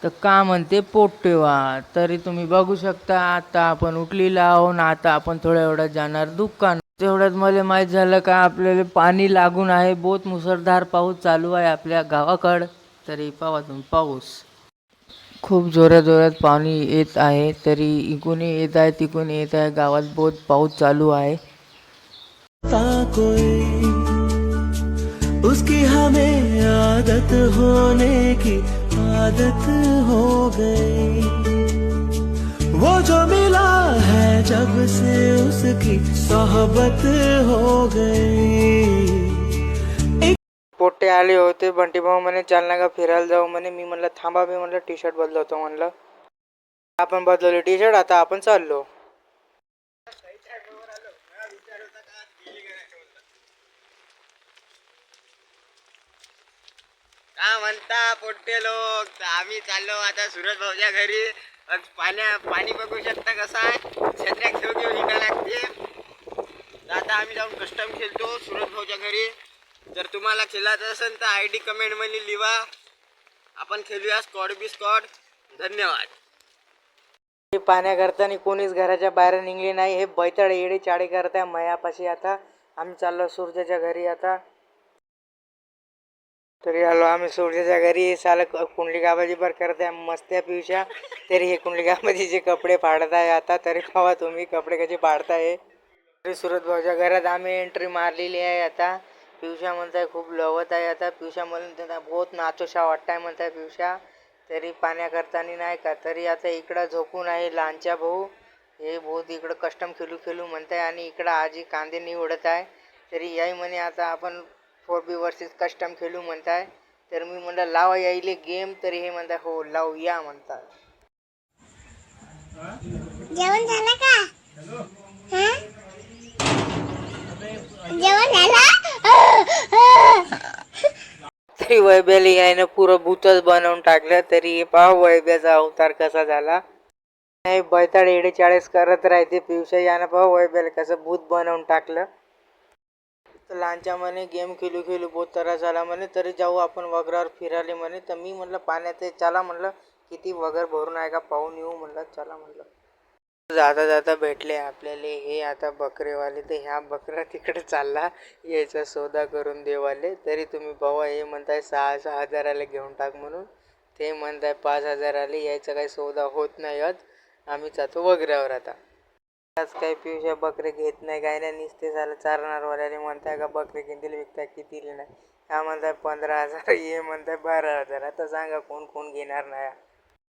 तर का म्हणते पोटेवा. तरी तुम्ही बघू शकता आता आपण उठलेला आहोत. आता आपण थोड्या वेळात जाणार दुकान. तेवढ्यात मला माहीत झालं का आपल्याला पाणी लागून आहे. बहुत मुसळधार पाऊस चालू आहे आपल्या गावाकडं. तरी पावा तुम्ही पाऊस खूप जोरात पाणी येत आहे. तरी इकडूनही येत आहे तिकडून येत आहे. गावात बहुत पाऊस चालू आहे. कोई उसकी हमें आदत होने की आदत हो गई। वो जो मिला है जब से उसकी सोहबत हो गई। पोटे आले होते. बंटी भाऊ म्हणे चाल ना का फिरायला जाऊ म्हणे. मी म्हणलं थांबा. मी म्हणलं टी शर्ट बदलवतो म्हणलं. आपण बदलवली टी शर्ट. आता आपण चाललो. का म्हणता पोट्टे लोक. आम्ही चाललो आता सूरज भाऊच्या घरी. पाणी बघू शकता कसं आहे. छत्र्या घेऊन हिंडा लागते. आता आम्ही जाऊन कस्टम खेळतो सूरज भाऊच्या घरी. जर तुम्हाला खेळायचं असेल तर ID कमेंट मध्ये लिहा. आपण खेळूया स्कॉड बी स्कॉड. धन्यवाद. पाण्याकरता कोणीच घराच्या बाहेर निघले नाही. हे बैताळ येडे चाडे करताय मयापाशी. आता आम्ही चाललो सूर्याच्या घरी. आता तरी आलो आम्ही सूर्याच्या घरी. साला कुंडली गाबाजी बर करताय मस्त्या पिवशा. तरी हे कुंडली गाबाजीचे कपडे फाडताय आता. तरी पाहा तुम्ही कपडे कसे फाडताय. तरी सूरज भाऊच्या घरात आम्ही एंट्री मारलेली आहे आता. पिवशा म्हणताय खूप लवत आहे आता. पिवशा म्हणून त्यांना बहुत नाचोशा वाटताय म्हणताय पिवशा. तरी पाण्याकरता नाही का. तरी आता इकडं झोपून आहे लहानच्या भाऊ. हे बहुत इकडं कस्टम खेळू म्हणताय. आणि इकडं आजी कांदे निवडत आहे. तरी याही म्हणे आता आपण 4B वर्सेस कस्टम खेळू म्हणताय. तर मी म्हणलं लावा यायले गेम. तरी हे म्हणताय हो लावू या म्हणतात. जेवण झालं का? जेवण झालं? तरी वैब्याला यायनं पुरं भूतच बनवून टाकलं. तरी हे पहा वैब्याचा अवतार कसा झाला. नाही बैताळ एडे चाळीस करत राहते पिवशा. यानं पहा वैब्याला कसं भूत बनवून टाकलं. तर लहानच्या म्हणे गेम खेळू बहुत त्रास झाला म्हणे. तरी जाऊ आपण वगरावर फिरायला म्हणे. तर मी म्हणलं पाण्यात चला म्हणलं. किती वगर भरून आहे का पाहून येऊ म्हणलं. चला म्हणलं. जाता भेटले आपल्याला हे आता बकरेवाले. तर ह्या बकरा तिकडे चालला यायचा सौदा करून देवाले. तरी तुम्ही भावा हे म्हणताय 6,000 घेऊन टाक म्हणून. ते म्हणताय 5,000 यायचा काही सौदा होत नाही. आज आम्ही जातो वगऱ्यावर आता. आज काही पिवशा बकरे घेत नाही काय नाही. निसते झालं चारणारवाल्याने म्हणताय का बकरे कितीला विकताय कितीला नाही. हा म्हणताय 15,000. हे म्हणताय 12,000. आता सांगा कोण घेणार नाही.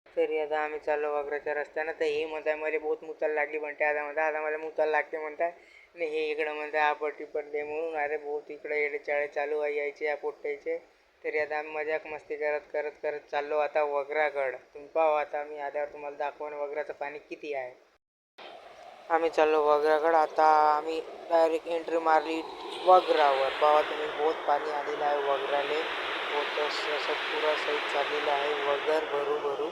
तरी आता आम्ही चाललो वगराच्या रस्त्यानं. तर हे म्हणताय मला बहुत मुताला लागली म्हणते. आता म्हणताय आता मला मुताला लागते म्हणताय. आणि हे इकडं म्हणताय आपटी पडले म्हणून. अरे बहुत इकडे येडे चाळे चालू आहे यायचे या पोट्ट्याचे. तरी आता आम्ही मजाक मस्ती करत चाललो आता वगराकडं. तुम्ही पाहा आता आम्ही आल्यावर तुम्हाला दाखवून वगराचं पाणी किती आहे. आम्ही चाललो वगराकडं. आता आम्ही डायरेक्ट एंट्री मारली वगरावर. पाहा तुम्ही बहुत पाणी आलेलं आहे वगराले. बहुत असं पुरा सहित चाललेलं आहे वगर भरू.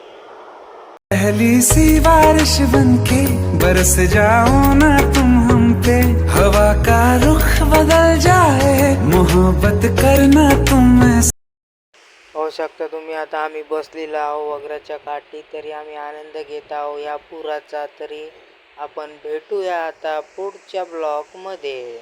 पहली सी बारिश बनके बरस जाओ ना तुम हम पे। हवा का रुख बदल जाए मोहब्बत करना तुम। होऊ शकता तुम्ही आता आम्ही बसलेलो आहो वगराच्या काठी. तरी आम्ही आनंद घेत आहो या पुराचा. तरी आपण भेटूया आता पुढच्या ब्लॉगमध्ये.